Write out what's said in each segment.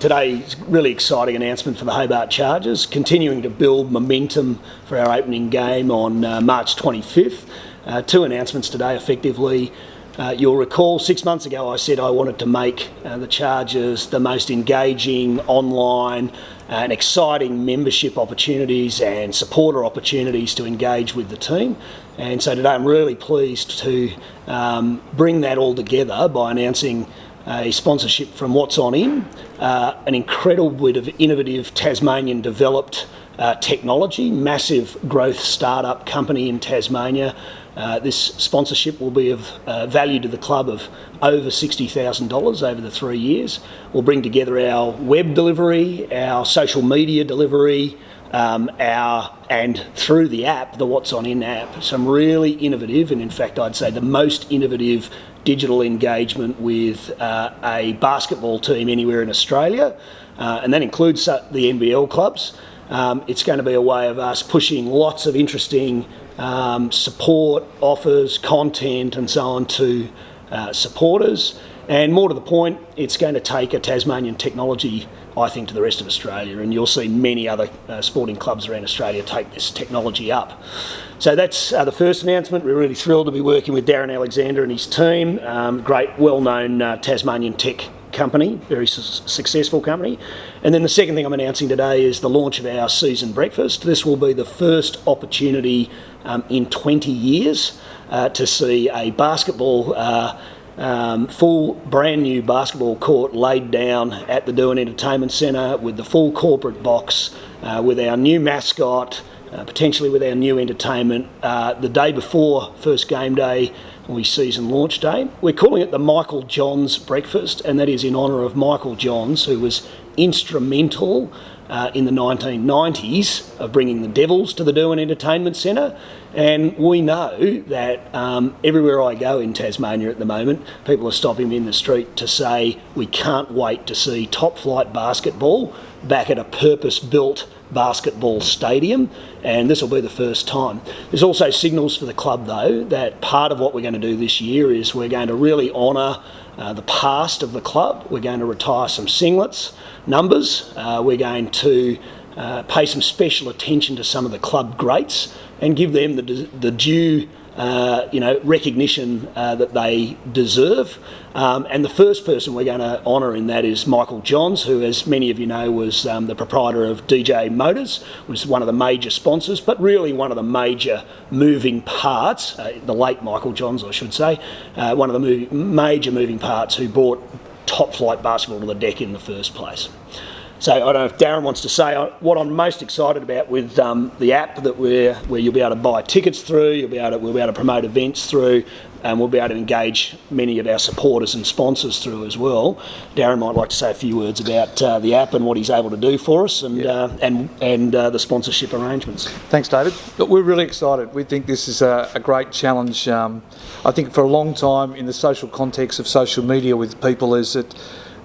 today's really exciting announcement for the Hobart Chargers, continuing to build momentum for our opening game on March 25th. Two announcements today, effectively. You'll recall 6 months ago I said I wanted to make the Chargers the most engaging online and exciting membership opportunities and supporter opportunities to engage with the team. And so today I'm really pleased to bring that all together by announcing a sponsorship from What's On In, an incredible bit of innovative Tasmanian developed technology, massive growth startup company in Tasmania. This sponsorship will be of value to the club of over $60,000 over the 3 years. We'll bring together our web delivery, our social media delivery, and through the app, the What's On In app, some really innovative, and in fact I'd say the most innovative digital engagement with a basketball team anywhere in Australia, and that includes the NBL clubs. It's going to be a way of us pushing lots of interesting support, offers, content and so on to supporters. And more to the point, it's going to take a Tasmanian technology, I think, to the rest of Australia, and you'll see many other sporting clubs around Australia take this technology up. So that's the first announcement. We're really thrilled to be working with Darren Alexander and his team, great well-known Tasmanian tech company, very successful company. And then the second thing I'm announcing today is the launch of our season breakfast. This will be the first opportunity in 20 years to see a basketball full brand new basketball court laid down at the Derwent Entertainment Centre with the full corporate box, with our new mascot, potentially with our new entertainment, the day before first game day, season launch day. We're calling it the Michael Johns Breakfast, and that is in honour of Michael Johns, who was instrumental in the 1990s of bringing the Devils to the Derwent Entertainment Centre. And we know that everywhere I go in Tasmania at the moment, people are stopping me in the street to say we can't wait to see top flight basketball back at a purpose-built basketball stadium, and this will be the first time. There's also signals for the club though that part of what we're going to do this year is we're going to really honour the past of the club. We're going to retire some singlets numbers. We're going to pay some special attention to some of the club greats and give them the due recognition that they deserve. And the first person we're going to honour in that is Michael Johns, who, as many of you know, was the proprietor of DJ Motors, was one of the major sponsors, but really one of the major moving parts, the late Michael Johns, I should say, one of the major moving parts who brought top flight basketball to the deck in the first place. So I don't know if Darren wants to say what I'm most excited about with the app that where you'll be able to buy tickets through, we'll be able to promote events through, and we'll be able to engage many of our supporters and sponsors through as well. Darren might like to say a few words about the app and what he's able to do for us, and the sponsorship arrangements. Thanks, David. Look, we're really excited. We think this is a great challenge. I think for a long time in the social context of social media with people is that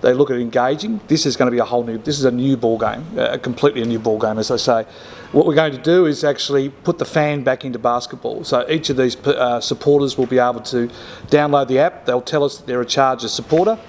they look at engaging. This is going to be this is a new ball game, completely a new ball game, as I say. What we're going to do is actually put the fan back into basketball. So each of these supporters will be able to download the app. They'll tell us that they're a Chargers supporter.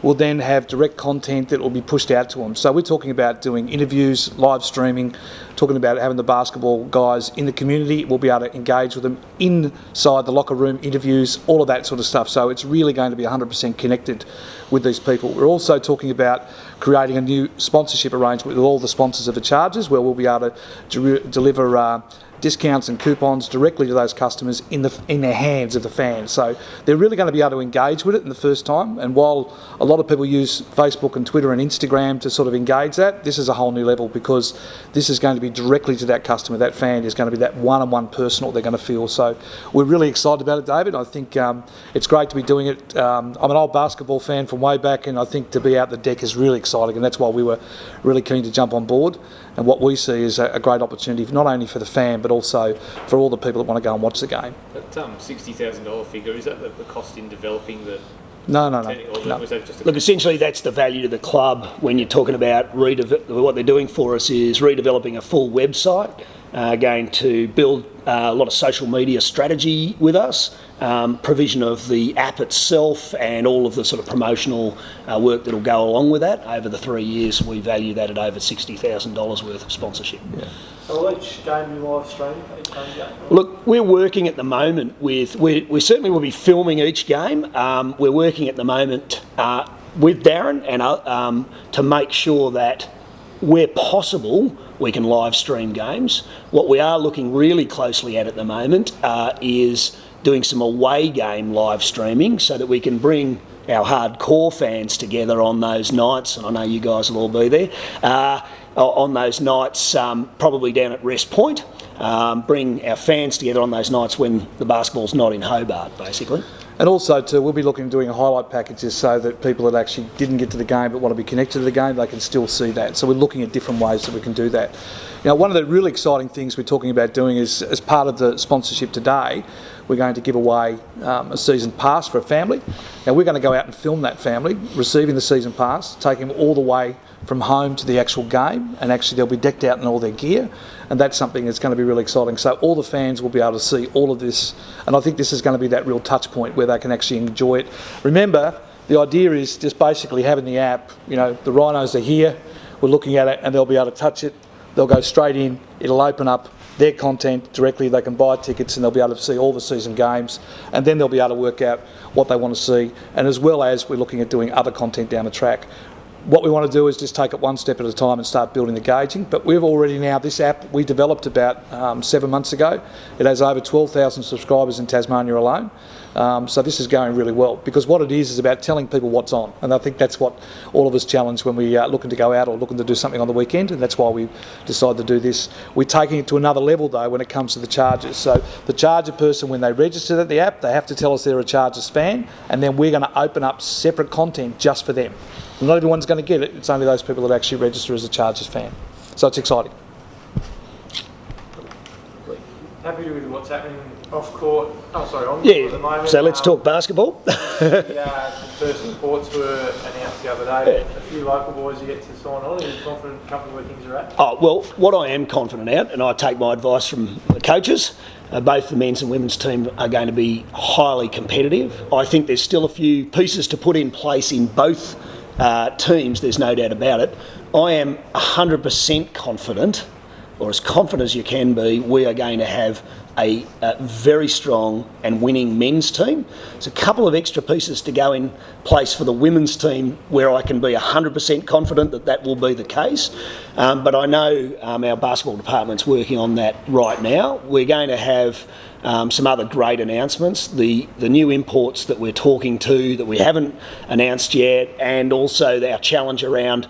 We'll then have direct content that will be pushed out to them. So we're talking about doing interviews, live streaming, talking about having the basketball guys in the community. We'll be able to engage with them inside the locker room, interviews, all of that sort of stuff. So it's really going to be 100% connected with these people. We're also talking about creating a new sponsorship arrangement with all the sponsors of the Chargers, where we'll be able to deliver discounts and coupons directly to those customers in their hands of the fans. So they're really going to be able to engage with it in the first time. And while a lot of people use Facebook and Twitter and Instagram to sort of engage that, this is a whole new level, because this is going to be directly to that customer. That fan is going to be that one-on-one personal they're going to feel. So we're really excited about it, David. I think it's great to be doing it. I'm an old basketball fan from way back, and I think to be out the deck is really exciting, and that's why we were really keen to jump on board. And what we see is a great opportunity, not only for the fan, but also for all the people that want to go and watch the game. That $60,000 figure, is that the cost in developing the... No. Was that just Look, essentially that's the value to the club when you're talking about what they're doing for us is redeveloping a full website, going to build a lot of social media strategy with us, provision of the app itself and all of the sort of promotional work that will go along with that. Over the 3 years, we value that at over $60,000 worth of sponsorship. Yeah. So will each game be live streamed? Each home game? Look, we're working at the moment with, we certainly will be filming each game. We're working at the moment with Darren and to make sure that where possible we can live stream games. What we are looking really closely at the moment is doing some away game live streaming so that we can bring our hardcore fans together on those nights, and I know you guys will all be there, on those nights probably down at Rest Point, bring our fans together on those nights when the basketball's not in Hobart, basically. And also, too, we'll be looking at doing highlight packages so that people that actually didn't get to the game but want to be connected to the game, they can still see that. So we're looking at different ways that we can do that. Now, one of the really exciting things we're talking about doing is, as part of the sponsorship today, we're going to give away a season pass for a family. Now, we're going to go out and film that family receiving the season pass, taking them all the way from home to the actual game, and actually they'll be decked out in all their gear, and that's something that's going to be really exciting. So all the fans will be able to see all of this, and I think this is going to be that real touch point where they can actually enjoy it. Remember, the idea is just basically having the app, you know, the Rhinos are here, we're looking at it, and they'll be able to touch it, they'll go straight in, it'll open up their content directly, they can buy tickets and they'll be able to see all the season games, and then they'll be able to work out what they want to see, and as well as we're looking at doing other content down the track. What we want to do is just take it one step at a time and start building the gauging. But we've already now, this app we developed about 7 months ago. It has over 12,000 subscribers in Tasmania alone. So this is going really well, because what it is about telling people what's on. And I think that's what all of us challenge when we are looking to go out or looking to do something on the weekend, and that's why we decided to do this. We're taking it to another level though when it comes to the Chargers. So the Charger person, when they register at the app, they have to tell us they're a Chargers fan, and then we're going to open up separate content just for them. Not everyone's going to get it, it's only those people that actually register as a Chargers fan. So it's exciting. Happy with what's happening off court, on court Yeah, at the moment. so let's talk basketball. The first reports were announced the other day. A few local boys you get to sign on. Are you confident a couple of where things are at? Oh, well, what I am confident at, and I take my advice from the coaches, both the men's and women's team are going to be highly competitive. I think there's still a few pieces to put in place in both teams, there's no doubt about it. I am 100% confident, or as confident as you can be, we are going to have a very strong and winning men's team. There's a couple of extra pieces to go in place for the women's team where I can be 100% confident that that will be the case. But I know our basketball department's working on that right now. We're going to have some other great announcements. The new imports that we're talking to that we haven't announced yet, and also our challenge around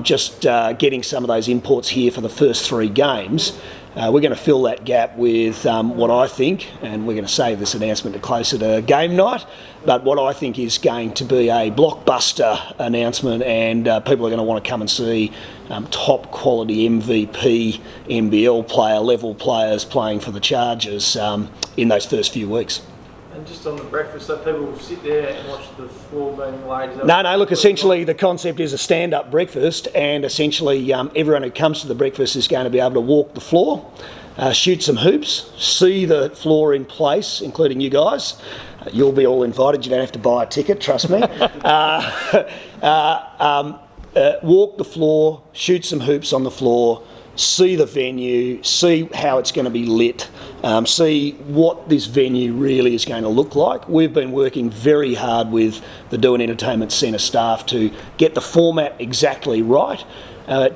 just getting some of those imports here for the first 3 games. We're going to fill that gap with what I think, and we're going to save this announcement to closer to game night, but what I think is going to be a blockbuster announcement, and people are going to want to come and see top quality MVP, NBL player level players playing for the Chargers in those first few weeks. And just on the breakfast, so people will sit there and watch the floor being laid? No, look, essentially the concept is a stand-up breakfast, and essentially everyone who comes to the breakfast is going to be able to walk the floor, shoot some hoops, see the floor in place, including you guys. You'll be all invited, you don't have to buy a ticket, trust me. Walk the floor, shoot some hoops on the floor, see the venue, see how it's going to be lit, see what this venue really is going to look like. We've been working very hard with the Derwent Entertainment Centre staff to get the format exactly right.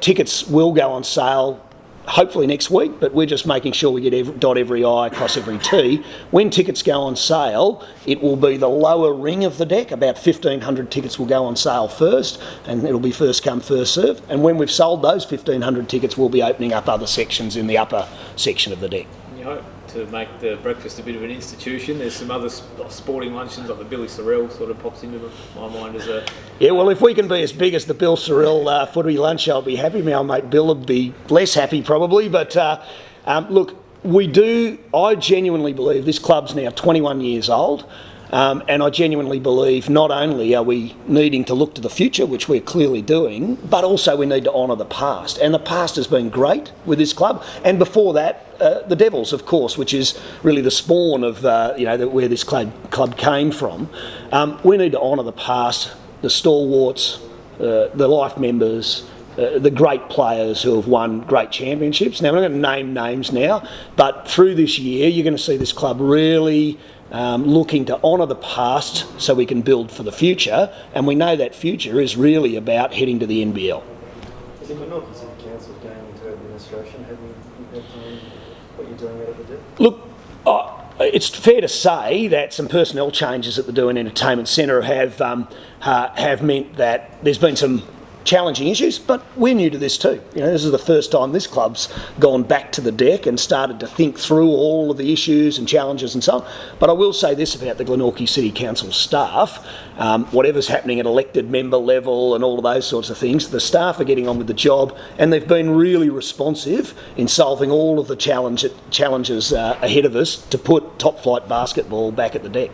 Tickets will go on sale hopefully next week, but we're just making sure we dot every I, cross every T. When tickets go on sale, it will be the lower ring of the deck. About 1,500 tickets will go on sale first, and it'll be first come, first served. And when we've sold those 1,500 tickets, we'll be opening up other sections in the upper section of the deck. You hope to make the breakfast a bit of an institution. There's some other sporting luncheons, like the Billy Sorrell sort of pops into my mind as a... Yeah, well, if we can be as big as the Bill Sorrell footy lunch, I'll be happy. My mate Bill would be less happy probably, but look, I genuinely believe this club's now 21 years old. And I genuinely believe not only are we needing to look to the future, which we're clearly doing, but also we need to honour the past. And the past has been great with this club. And before that, the Devils, of course, which is really the spawn of where this club came from. We need to honour the past, the stalwarts, the life members, the great players who have won great championships. Now, I'm not going to name names now, but through this year, you're going to see this club really looking to honour the past so we can build for the future, and we know that future is really about heading to the NBL. Is the Glenorchy City Council going into administration? Have you implemented what you're doing out of the debt? Look, it's fair to say that some personnel changes at the Derwent Entertainment Centre have meant that there's been some challenging issues, but we're new to this too. This is the first time this club's gone back to the deck and started to think through all of the issues and challenges and so on. But I will say this about the Glenorchy City Council staff, whatever's happening at elected member level and all of those sorts of things, the staff are getting on with the job, and they've been really responsive in solving all of the challenges ahead of us to put top flight basketball back at the deck.